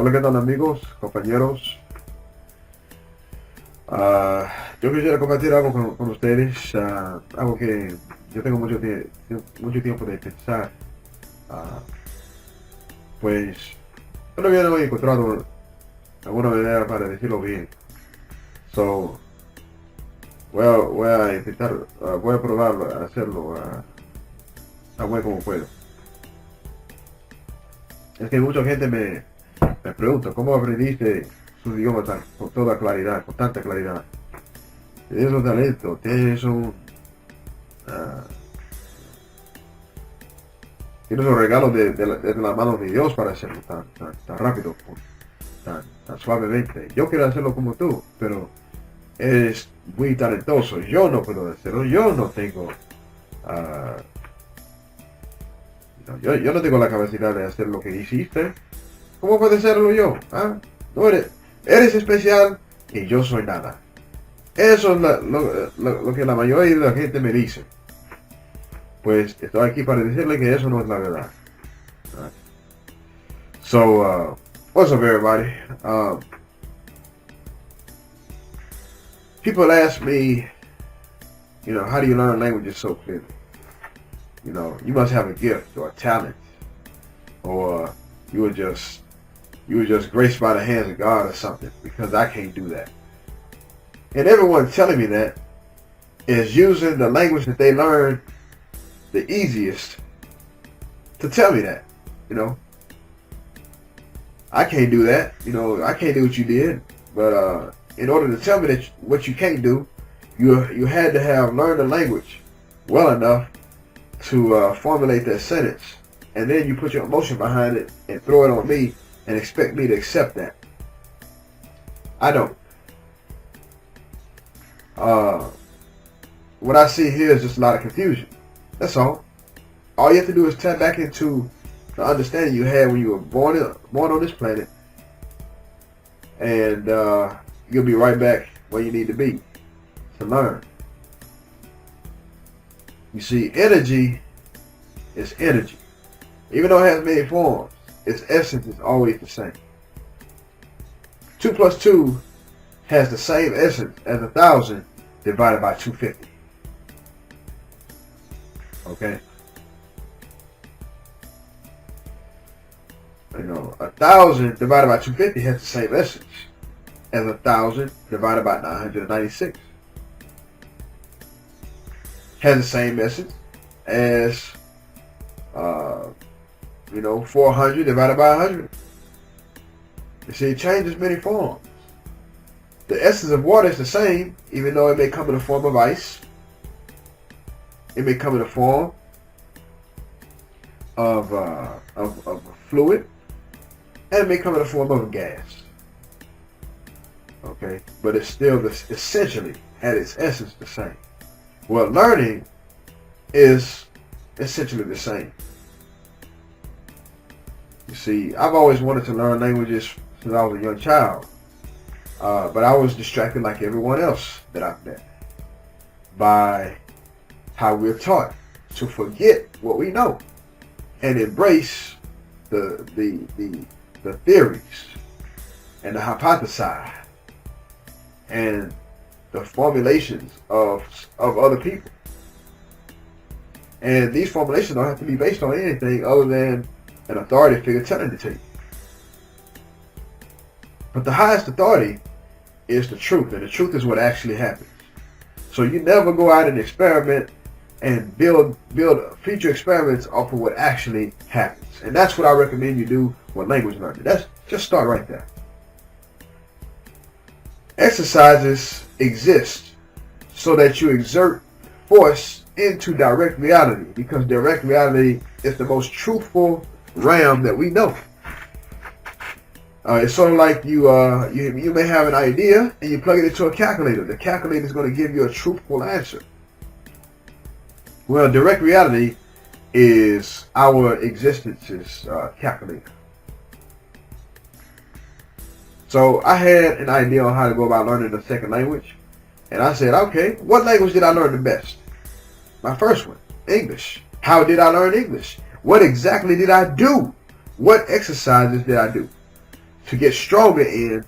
Hola, ¿qué tal amigos, compañeros? Yo quisiera compartir algo con ustedes, algo que yo tengo mucho tiempo de pensar. Ah, pues todavía no he encontrado alguna manera para decirlo bien. So, voy a intentar, voy a probar a hacerlo tan bueno como puedo. Es que mucha gente me pregunta, ¿cómo aprendiste su idioma con toda claridad, con tanta claridad? Tienes un talento, ah, tienes un regalo de la mano de Dios para hacerlo tan rápido, tan suavemente. Yo quiero hacerlo como tú, pero eres muy talentoso. Yo no puedo hacerlo. Yo no tengo, ah, yo no tengo la capacidad de hacer lo que hiciste. ¿Cómo puede serlo yo? No eres especial y yo soy nada. Eso es lo que la mayoría de la gente me dice. Pues estoy aquí para decirle que eso no es la verdad. So, what's up, everybody? People ask me, how do you learn languages so clearly? You must have a gift or a talent, or you were just graced by the hands of God or something, because I can't do that. And everyone telling me that is using the language that they learned the easiest to tell me that. I can't do that. I can't do what you did. But in order to tell me that what you can't do, you had to have learned the language well enough to formulate that sentence. And then you put your emotion behind it and throw it on me and expect me to accept that. I don't. What I see here is just a lot of confusion. That's all. All you have to do is tap back into the understanding you had when you were born on this planet, and you'll be right back where you need to be to learn. You see, energy is energy. Even though it has many forms, its essence is always the same. 2 plus 2 has the same essence as 1,000 divided by 250. Okay? 1,000 divided by 250 has the same essence as 1,000 divided by 996. Has the same essence as 400 divided by 100. You see, it changes many forms. The essence of water is the same, even though it may come in the form of ice. It may come in the form of a fluid, and it may come in the form of a gas. Okay, but it's still essentially, at its essence, the same. Well, learning is essentially the same. You see, I've always wanted to learn languages since I was a young child, but I was distracted like everyone else that I've met by how we're taught to forget what we know and embrace the theories and the hypotheses and the formulations of other people. And these formulations don't have to be based on anything other than an authority figure telling it to you. But the highest authority is the truth, and the truth is what actually happens. So you never go out and experiment and build future experiments off of what actually happens. And that's what I recommend you do with language learning. Just start right there. Exercises exist so that you exert force into direct reality, because direct reality is the most truthful realm that we know. It's sort of like you may have an idea and you plug it into a calculator. The calculator is going to give you a truthful answer. Well, direct reality is our existence's calculator. So I had an idea on how to go about learning a second language, and I said, okay, what language did I learn the best? My first one, English. How did I learn English? What exactly did I do? What exercises did I do? to get stronger in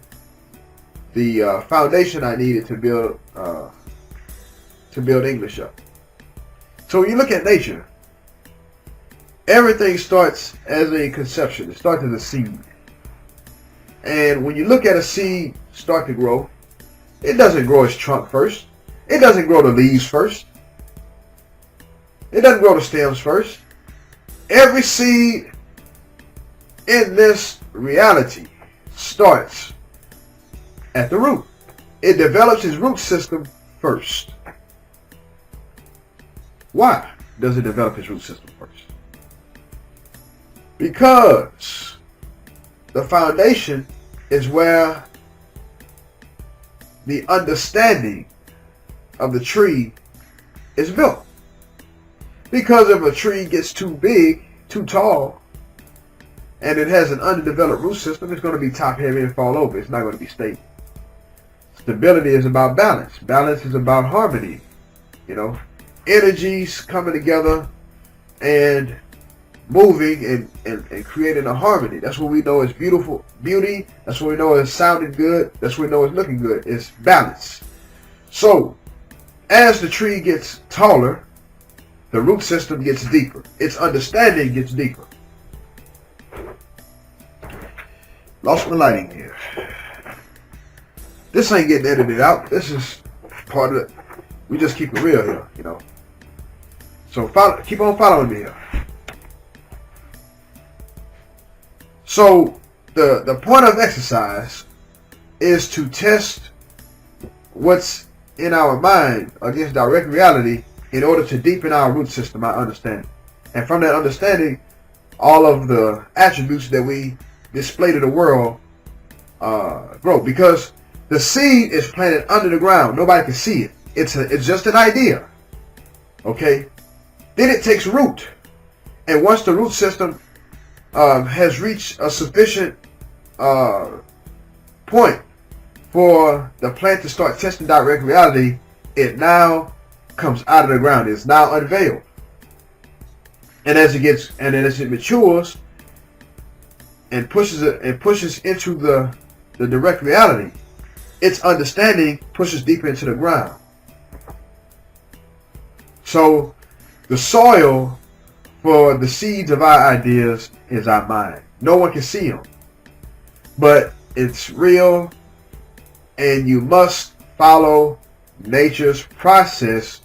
the foundation I needed to build English up. So when you look at nature, everything starts as a conception. It starts as a seed. And when you look at a seed start to grow, it doesn't grow its trunk first. It doesn't grow the leaves first. It doesn't grow the stems first. Every seed in this reality starts at the root. It develops its root system first. Why does it develop its root system first? Because the foundation is where the understanding of the tree is built. Because if a tree gets too big, too tall, and it has an underdeveloped root system, it's going to be top heavy and fall over. It's not going to be stable. Stability is about balance. Balance is about harmony. You know, energies coming together and moving and creating a harmony. That's what we know as beauty. That's what we know as sounding good. That's what we know as looking good. It's balance. So, as the tree gets taller, the root system gets deeper. Its understanding gets deeper. Lost my lighting here. This ain't getting edited out. This is part of it. We just keep it real here, you know. So keep on following me here. So the point of exercise is to test what's in our mind against direct reality in order to deepen our root system, our understanding. And from that understanding, all of the attributes that we display to the world grow. Because the seed is planted under the ground. Nobody can see it. It's just an idea. Okay? Then it takes root. And once the root system has reached a sufficient point for the plant to start testing direct reality, it now comes out of the ground. It's now unveiled. And as it matures and pushes into the direct reality, its understanding pushes deeper into the ground. So the soil for the seeds of our ideas is our mind. No one can see them, but it's real, and you must follow nature's process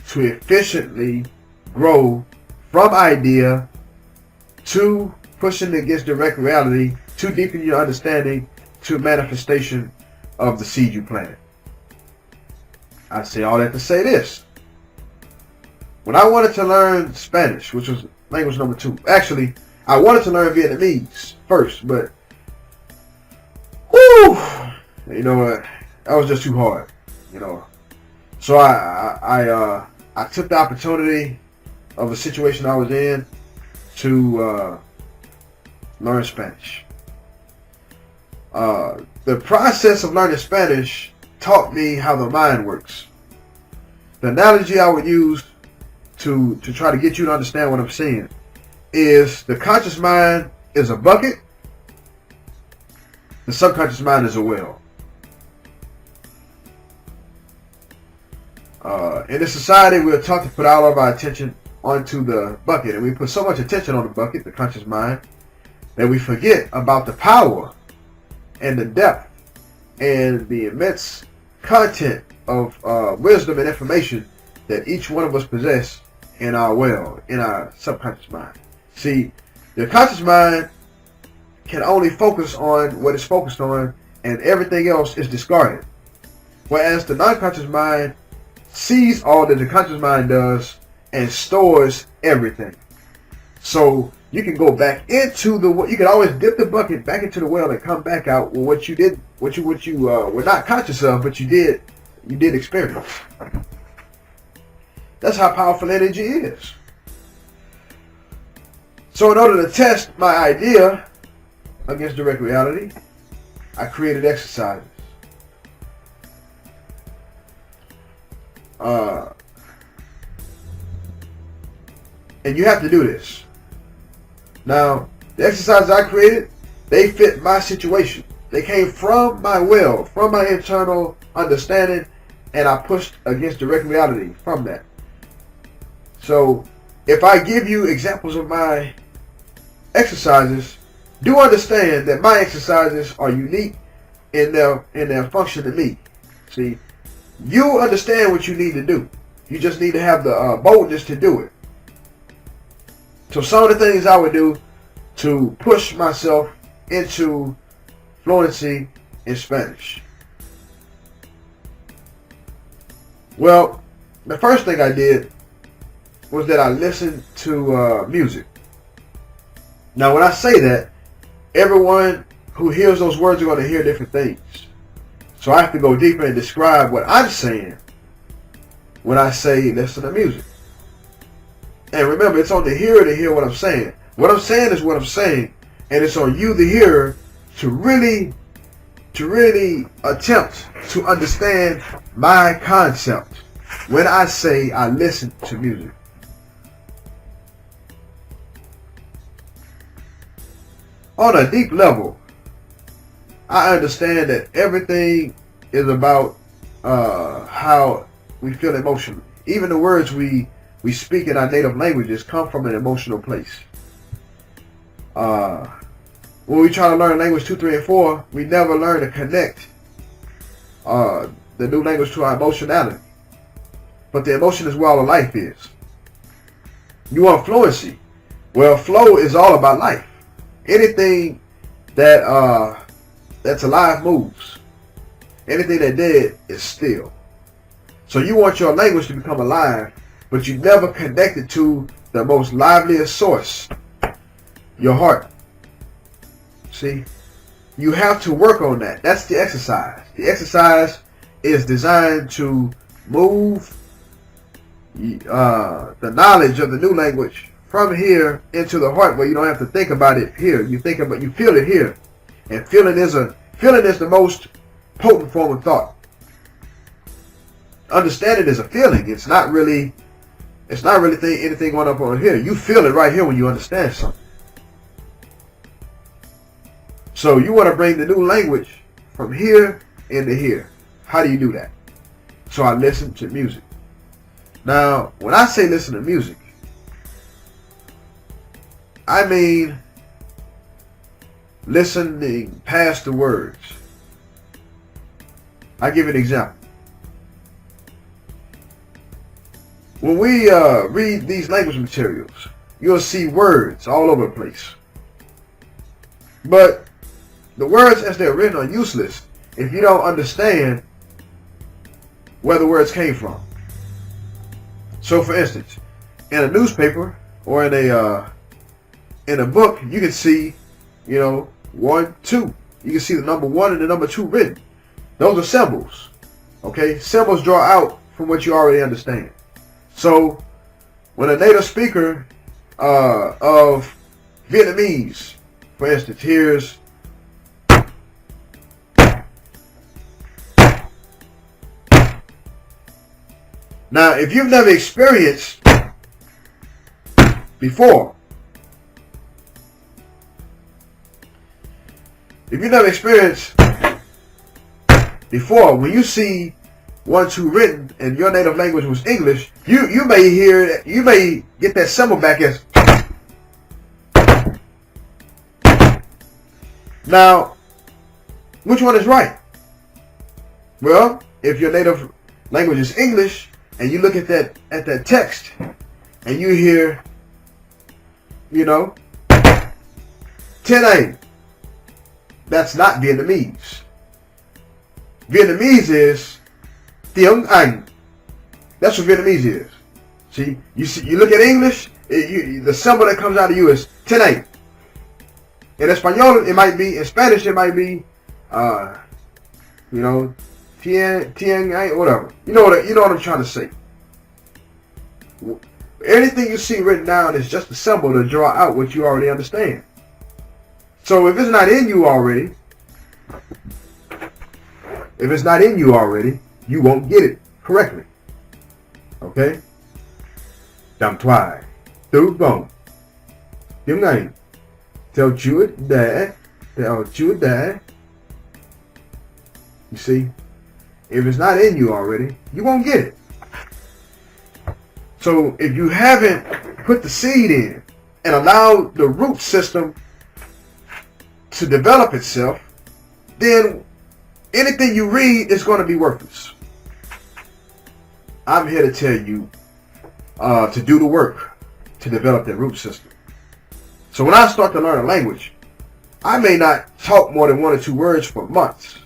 to efficiently grow from idea to pushing against direct reality, to deepen your understanding, to manifestation of the seed you planted. I say all that to say this. When I wanted to learn Spanish, which was language number 2, actually, I wanted to learn Vietnamese first, but whew, you know what? That was just too hard, you know. So I took the opportunity of a situation I was in to learn Spanish. The process of learning Spanish taught me how the mind works. The analogy I would use to try to get you to understand what I'm saying is the conscious mind is a bucket, the subconscious mind is a well. In this society, we're taught to put all of our attention onto the bucket, and we put so much attention on the bucket, the conscious mind, that we forget about the power and the depth and the immense content of wisdom and information that each one of us possess in our well, in our subconscious mind. See, the conscious mind can only focus on what it's focused on, and everything else is discarded. Whereas the non-conscious mind sees all that the conscious mind does and stores everything. So you can go back into you can always dip the bucket back into the well and come back out with what you did, what you were not conscious of, but you did experience. That's how powerful energy is. So in order to test my idea against direct reality, I created exercises. And you have to do this. Now, the exercises I created, They fit my situation. They came from my will, from my internal understanding, and I pushed against direct reality from that. So if I give you examples of my exercises, do understand that my exercises are unique in their function to me. See, you understand what you need to do. You just need to have the boldness to do it. So some of the things I would do to push myself into fluency in Spanish. Well, the first thing I did was that I listened to music. Now, when I say that, everyone who hears those words are going to hear different things. So I have to go deeper and describe what I'm saying when I say listen to music. And remember, it's on the hearer to hear what I'm saying. What I'm saying is what I'm saying, and it's on you, the hearer, to really attempt to understand my concept when I say I listen to music. On a deep level, I understand that everything is about how we feel emotionally. Even the words we speak in our native languages come from an emotional place. When we try to learn language 2, 3, and 4, we never learn to connect the new language to our emotionality. But the emotion is where all of life is. You want fluency? Well, flow is all about life. Anything that that's alive moves. Anything that dead is still. So you want your language to become alive, but you never connect it to the most liveliest source, your heart. See, you have to work on that. That's the exercise. The exercise is designed to move the knowledge of the new language from here into the heart, where you don't have to think about it here. You feel it here, and feeling is the most potent form of thought. Understanding is a feeling. It's not really anything going up on here. You feel it right here when you understand something. So you want to bring the new language from here into here. How do you do that? So I listen to music. Now, when I say listen to music, I mean listening past the words. I'll give you an example. When we read these language materials, you'll see words all over the place. But the words as they're written are useless if you don't understand where the words came from. So for instance, in a newspaper or in a book, you can see, 1, 2. You can see the number 1 and the number 2 written. Those are symbols. Okay? Symbols draw out from what you already understand. So when a native speaker of Vietnamese, for instance, hears now, if you've never experienced before, when you see 1, 2 written and your native language was English, you may get that symbol back as. Now, which one is right? Well, if your native language is English and you look at that text and you hear, 10A, that's not Vietnamese. Vietnamese is Tiếng Anh. That's what Vietnamese is. See, you look at English, the symbol that comes out of you is 10A. In Espanol, it might be. In Spanish, it might be, Tiang, whatever. You know what I'm trying to say. Anything you see written down is just a symbol to draw out what you already understand. So if it's not in you already, you won't get it correctly. Okay? Đàm thoại, tứ vọng, tiếng Anh, theo chuỗi để the ayuda. You see, if it's not in you already, you won't get it. So if you haven't put the seed in and allowed the root system to develop itself, then anything you read is going to be worthless. I'm here to tell you to do the work to develop that root system. So when I start to learn a language, I may not talk more than 1 or 2 words for months,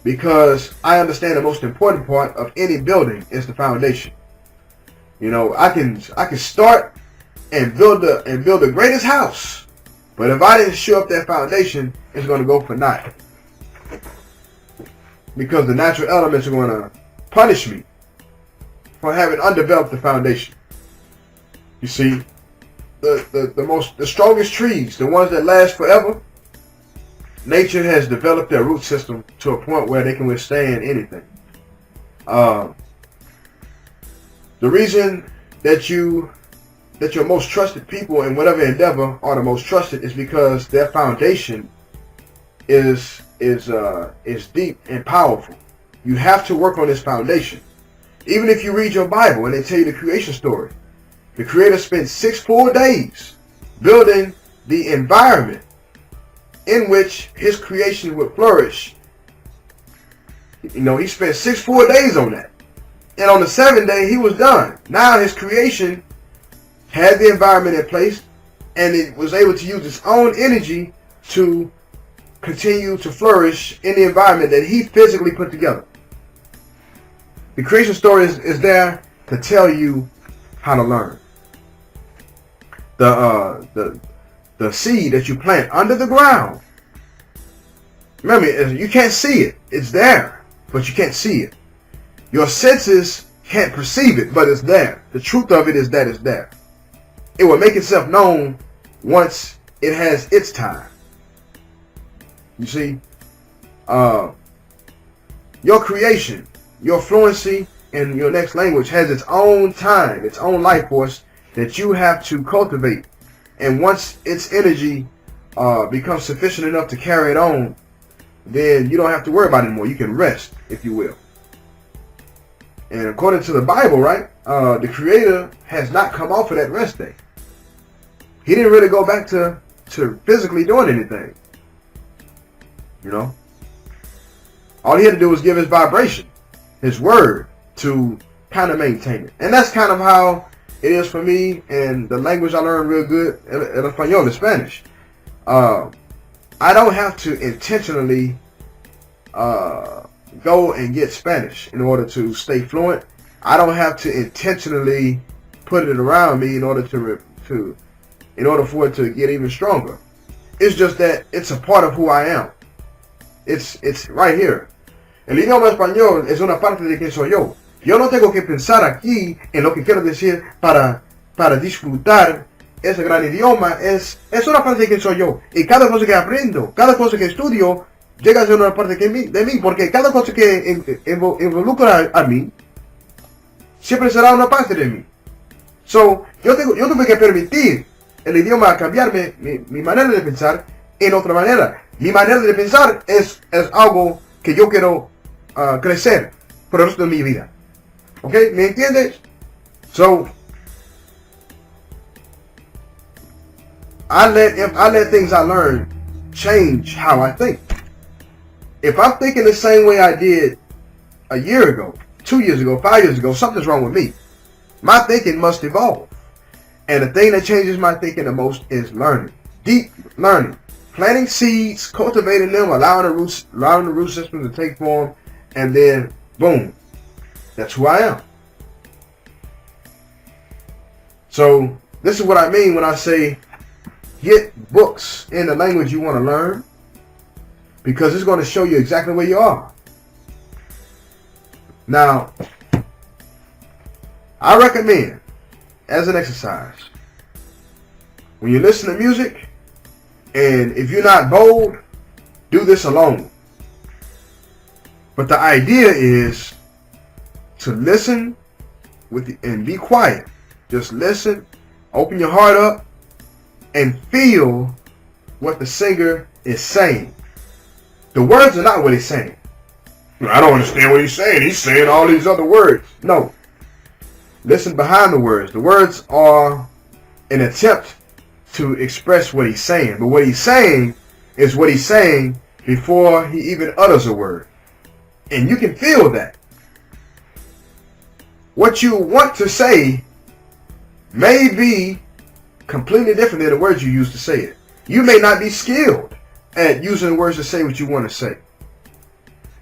because I understand the most important part of any building is the foundation. You know, I can start and build the greatest house, but if I didn't show up that foundation, it's going to go for naught, because the natural elements are going to punish me for having undeveloped the foundation. You see, the strongest trees, the ones that last forever, nature has developed their root system to a point where they can withstand anything. The reason that your most trusted people in whatever endeavor are the most trusted is because their foundation is deep and powerful. You have to work on this foundation. Even if you read your Bible and they tell you the creation story, the Creator spent 6 full days building the environment in which His creation would flourish. You know, He spent 6 full days on that. And on the 7th day, He was done. Now His creation had the environment in place, and it was able to use its own energy to continue to flourish in the environment that He physically put together. The creation story is there to tell you how to learn. The seed that you plant under the ground, remember, you can't see it. It's there, but you can't see it. Your senses can't perceive it, but it's there. The truth of it is that it's there. It will make itself known once it has its time. You see, your creation, your fluency in your next language has its own time, its own life force that you have to cultivate. And once its energy becomes sufficient enough to carry it on, then you don't have to worry about it anymore. You can rest, if you will. And according to the Bible, right, the Creator has not come off of that rest day. He didn't really go back to physically doing anything. You know, all He had to do was give His vibration, His word, to kind of maintain it. And that's kind of how it is for me, and the language I learned real good, el español, the Spanish. I don't have to intentionally go and get Spanish in order to stay fluent. I don't have to intentionally put it around me in order for it to get even stronger. It's just that it's a part of who I am. It's right here. El idioma español es una parte de quien soy yo. Yo no tengo que pensar aquí en lo que quiero decir para disfrutar ese gran idioma. Es una parte de quien soy yo. Y cada cosa que aprendo, cada cosa que estudio, llega a ser una parte de mí. Porque cada cosa que involucra a mí, siempre será una parte de mí. So, yo tuve que permitir el idioma cambiarme mi manera de pensar en otra manera. Mi manera de pensar es algo que yo quiero crecer por el resto de mi vida. ¿Ok? ¿Me entiendes? So, I let things I learn change how I think. If I'm thinking the same way I did a year ago, 2 years ago, 5 years ago, something's wrong with me. My thinking must evolve. And the thing that changes my thinking the most is learning. Deep learning. Planting seeds, cultivating them, allowing the root system to take form, and then, boom, that's who I am. So, this is what I mean when I say, get books in the language you want to learn, because it's going to show you exactly where you are. Now, I recommend, as an exercise, when you listen to music, and if you're not bold, do this alone. But the idea is to listen and be quiet. Just listen, open your heart up, and feel what the singer is saying. The words are not what he's saying. I don't understand what he's saying. He's saying all these other words. No. Listen behind the words. The words are an attempt to express what he's saying. But what he's saying is what he's saying before he even utters a word. And you can feel that. What you want to say may be completely different than the words you use to say it. You may not be skilled at using words to say what you want to say.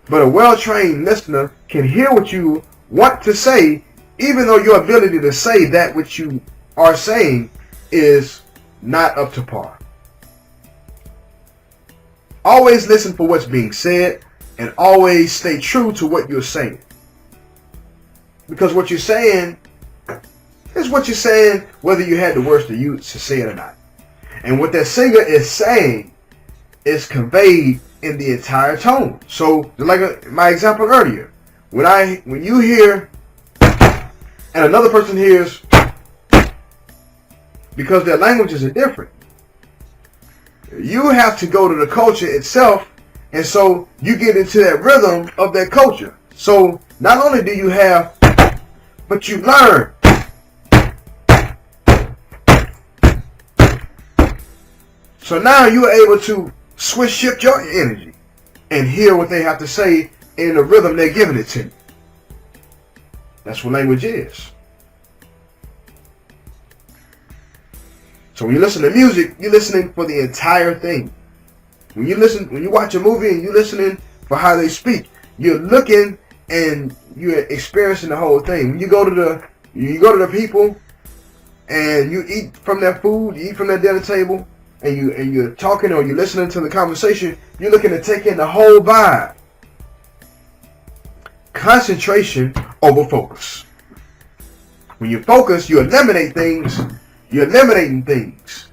But a well-trained listener can hear what you want to say, even though your ability to say that which you are saying is not up to par. Always listen for what's being said and always stay true to what you're saying. Because what you're saying is what you're saying, whether you had the words to use to say it or not. And what that singer is saying is conveyed in the entire tone. So, like my example earlier, when you hear and another person hears, because their languages are different, you have to go to the culture itself, and so you get into that rhythm of that culture. So not only do you have, but you learn. So now you are able to shift your energy and hear what they have to say in the rhythm they're giving it to you. That's what language is. So when you listen to music, you're listening for the entire thing. When you watch a movie and you're listening for how they speak, you're looking and you're experiencing the whole thing. When you go to the people and you eat from their food, you eat from their dinner table, and you're talking or you're listening to the conversation, you're looking to take in the whole vibe. Concentration over focus. When you focus, you eliminate things. You're eliminating things.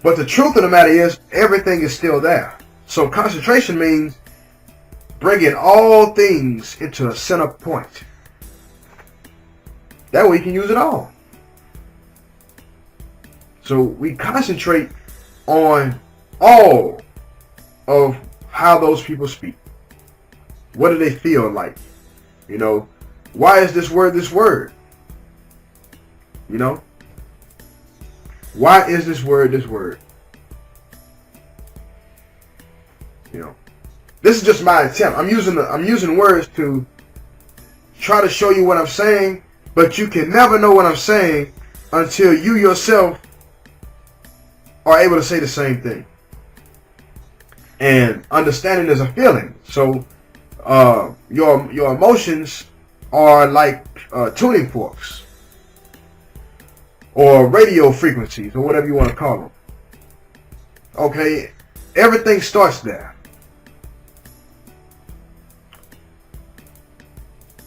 But the truth of the matter is, everything is still there. So concentration means bringing all things into a center point. That way you can use it all. So we concentrate on all of how those people speak. What do they feel like? You know, why is this word this word? You know, why is this word this word? You know, this is just my attempt. I'm using words to try to show you what I'm saying, but you can never know what I'm saying until you yourself are able to say the same thing. And understanding is a feeling. So your emotions are like tuning forks or radio frequencies or whatever you want to call them. Okay, everything starts there.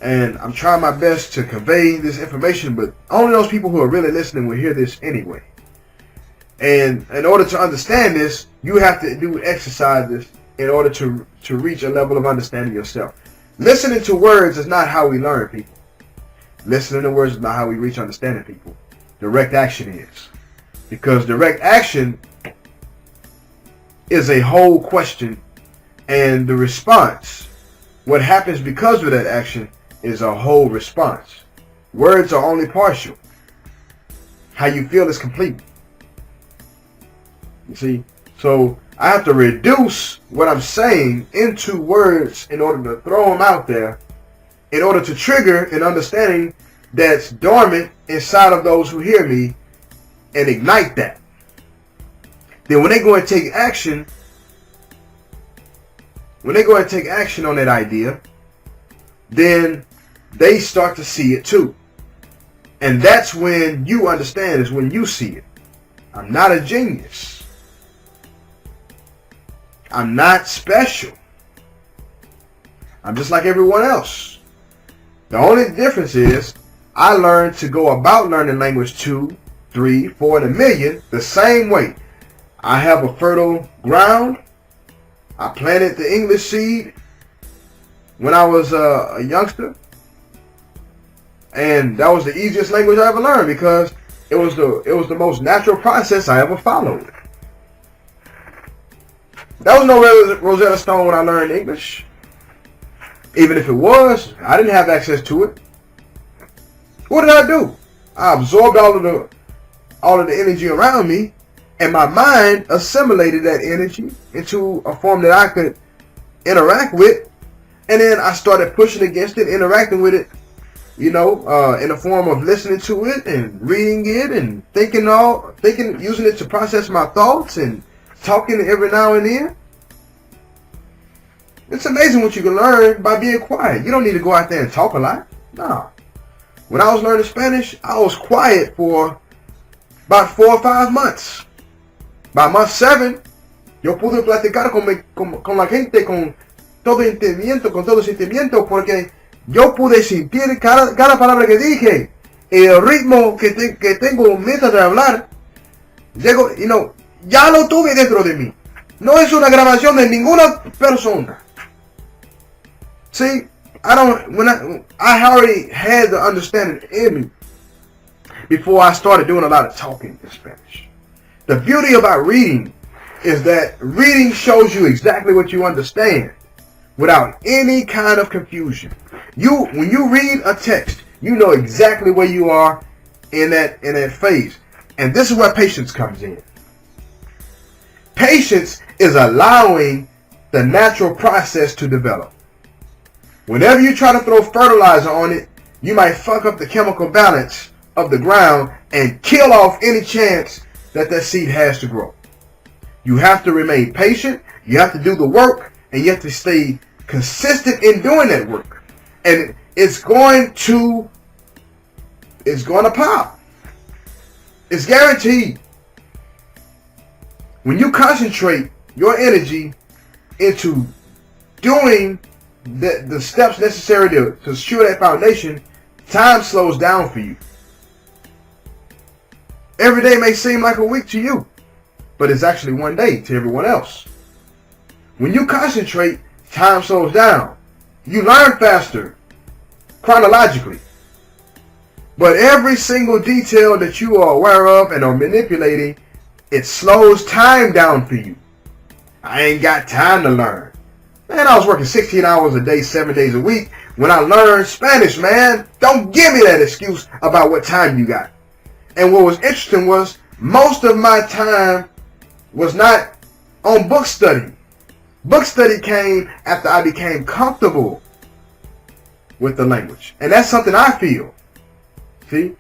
And I'm trying my best to convey this information, but only those people who are really listening will hear this anyway. And in order to understand this, you have to do exercises in order to reach a level of understanding yourself. Listening to words is not how we learn people. Listening to words is not how we reach understanding people. Direct action is. Because direct action is a whole question, and the response, what happens because of that action, is a whole response. Words are only partial. How you feel is complete. You see? So I have to reduce what I'm saying into words in order to throw them out there, in order to trigger an understanding that's dormant inside of those who hear me, and ignite that. Then when they go and take action, on that idea, then they start to see it too. And that's when you understand, is when you see it. I'm not a genius. I'm not special. I'm just like everyone else. The only difference is I learned to go about learning language 2, 3, 4, and a million the same way. I have a fertile ground. I planted the English seed when I was a youngster. And that was the easiest language I ever learned because it was the most natural process I ever followed. There was no Rosetta Stone when I learned English. Even if it was, I didn't have access to it. What did I do? I absorbed all of the energy around me, and my mind assimilated that energy into a form that I could interact with, and then I started pushing against it, interacting with it, in the form of listening to it and reading it and thinking, using it to process my thoughts and talking every now and then. It's amazing what you can learn by being quiet. You don't need to go out there and talk a lot. No. When I was learning Spanish, I was quiet for about 4 or 5 months. By month 7, yo pude platicar con la gente con todo entendimiento, con todo sentimiento, porque yo pude sentir cada palabra que dije. El ritmo que tengo mientras de hablar, ya lo tuve dentro de mí. No es una grabación de ninguna persona. See, I already had the understanding in me before I started doing a lot of talking in Spanish. The beauty about reading is that reading shows you exactly what you understand without any kind of confusion. When you read a text, you know exactly where you are in that phase. And this is where patience comes in. Patience is allowing the natural process to develop. Whenever you try to throw fertilizer on it, you might fuck up the chemical balance of the ground and kill off any chance that seed has to grow. You have to remain patient, you have to do the work, and you have to stay consistent in doing that work. And it's going to pop. It's guaranteed. When you concentrate your energy into doing the steps necessary to secure that foundation, time slows down for you. Every day may seem like a week to you, but it's actually one day to everyone else. When you concentrate, time slows down. You learn faster, chronologically. But every single detail that you are aware of and are manipulating, it slows time down for you. I ain't got time to learn. Man, I was working 16 hours a day, 7 days a week when I learned Spanish, man. Don't give me that excuse about what time you got. And what was interesting was most of my time was not on book study. Book study came after I became comfortable with the language. And that's something I feel. See?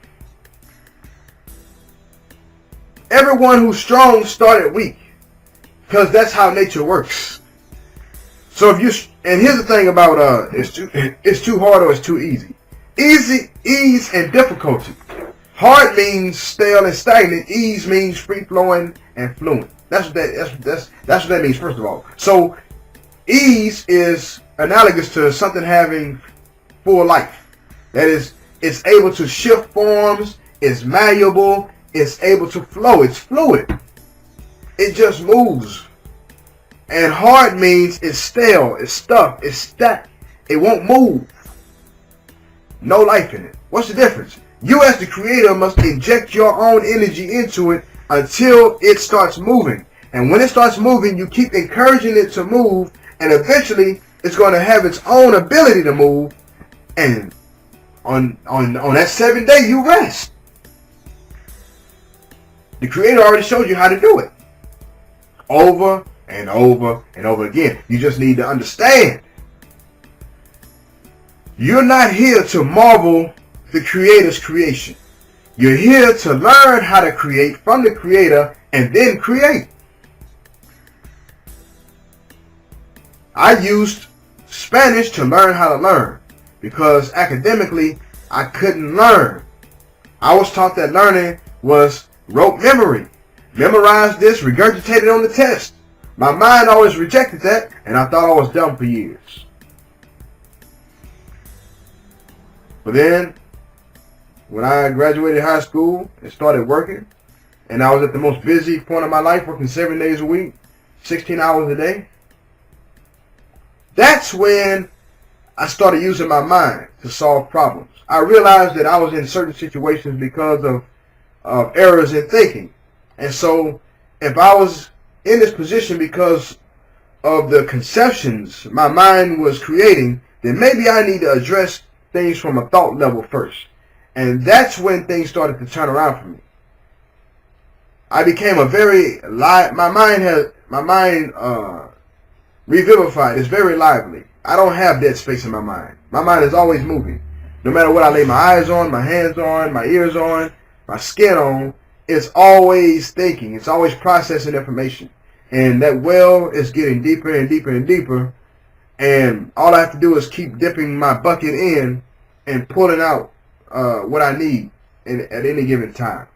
Everyone who's strong started weak, because that's how nature works. So and here's the thing about it's too hard or it's too easy. Ease and difficulty. Hard means stale and stagnant. Ease means free flowing and fluent. That's what that means, first of all. So ease is analogous to something having full life. That is, it's able to shift forms, it's malleable, it's able to flow, it's fluid. It just moves. And hard means it's stale, it's stuck, it's stacked. It won't move. No life in it. What's the difference? You as the creator must inject your own energy into it until it starts moving. And when it starts moving, you keep encouraging it to move, and eventually it's going to have its own ability to move. And on that 7th day, you rest. The creator already showed you how to do it. Over and over and over again. You just need to understand. You're not here to marvel the creator's creation. You're here to learn how to create from the creator and then create. I used Spanish to learn how to learn because academically I couldn't learn. I was taught that learning was rote memory. Memorize this, regurgitate it on the test. My mind always rejected that, and I thought I was dumb for years. But then, when I graduated high school and started working, and I was at the most busy point of my life, working 7 days a week, 16 hours a day, that's when I started using my mind to solve problems. I realized that I was in certain situations because of errors in thinking. And so, if I was in this position because of the conceptions my mind was creating, then maybe I need to address things from a thought level first. And that's when things started to turn around for me. I became my mind revivified. It's very lively. I don't have dead space in my mind. My mind is always moving. No matter what I lay my eyes on, my hands on, my ears on, my skin on, it's always thinking. It's always processing information. And that well is getting deeper and deeper and deeper. And all I have to do is keep dipping my bucket in and pulling out what I need at any given time.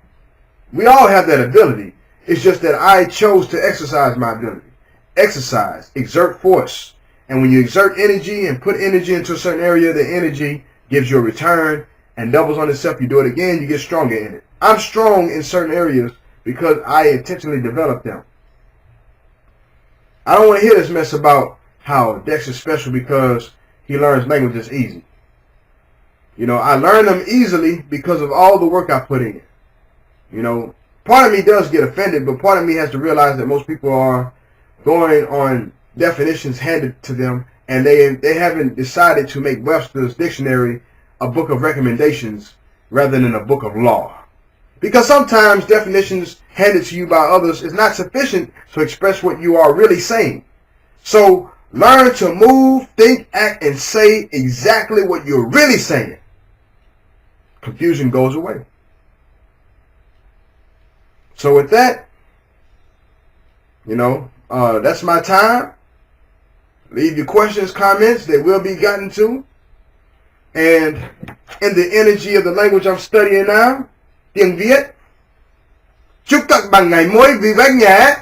We all have that ability. It's just that I chose to exercise my ability. Exercise, exert force. And when you exert energy and put energy into a certain area, the energy gives you a return and doubles on itself. You do it again, you get stronger in it. I'm strong in certain areas because I intentionally developed them. I don't want to hear this mess about how Dex is special because he learns languages easy. You know, I learn them easily because of all the work I put in. You know, part of me does get offended, but part of me has to realize that most people are going on definitions handed to them, and they haven't decided to make Webster's dictionary a book of recommendations rather than a book of law. Because sometimes definitions handed to you by others is not sufficient to express what you are really saying. So learn to move, think, act, and say exactly what you're really saying. Confusion goes away. So with that, you know, that's my time. Leave your questions, comments. They will be gotten to. And in the energy of the language I'm studying now, tiếng Việt, chúc các bạn ngày mới vui vẻ nhé.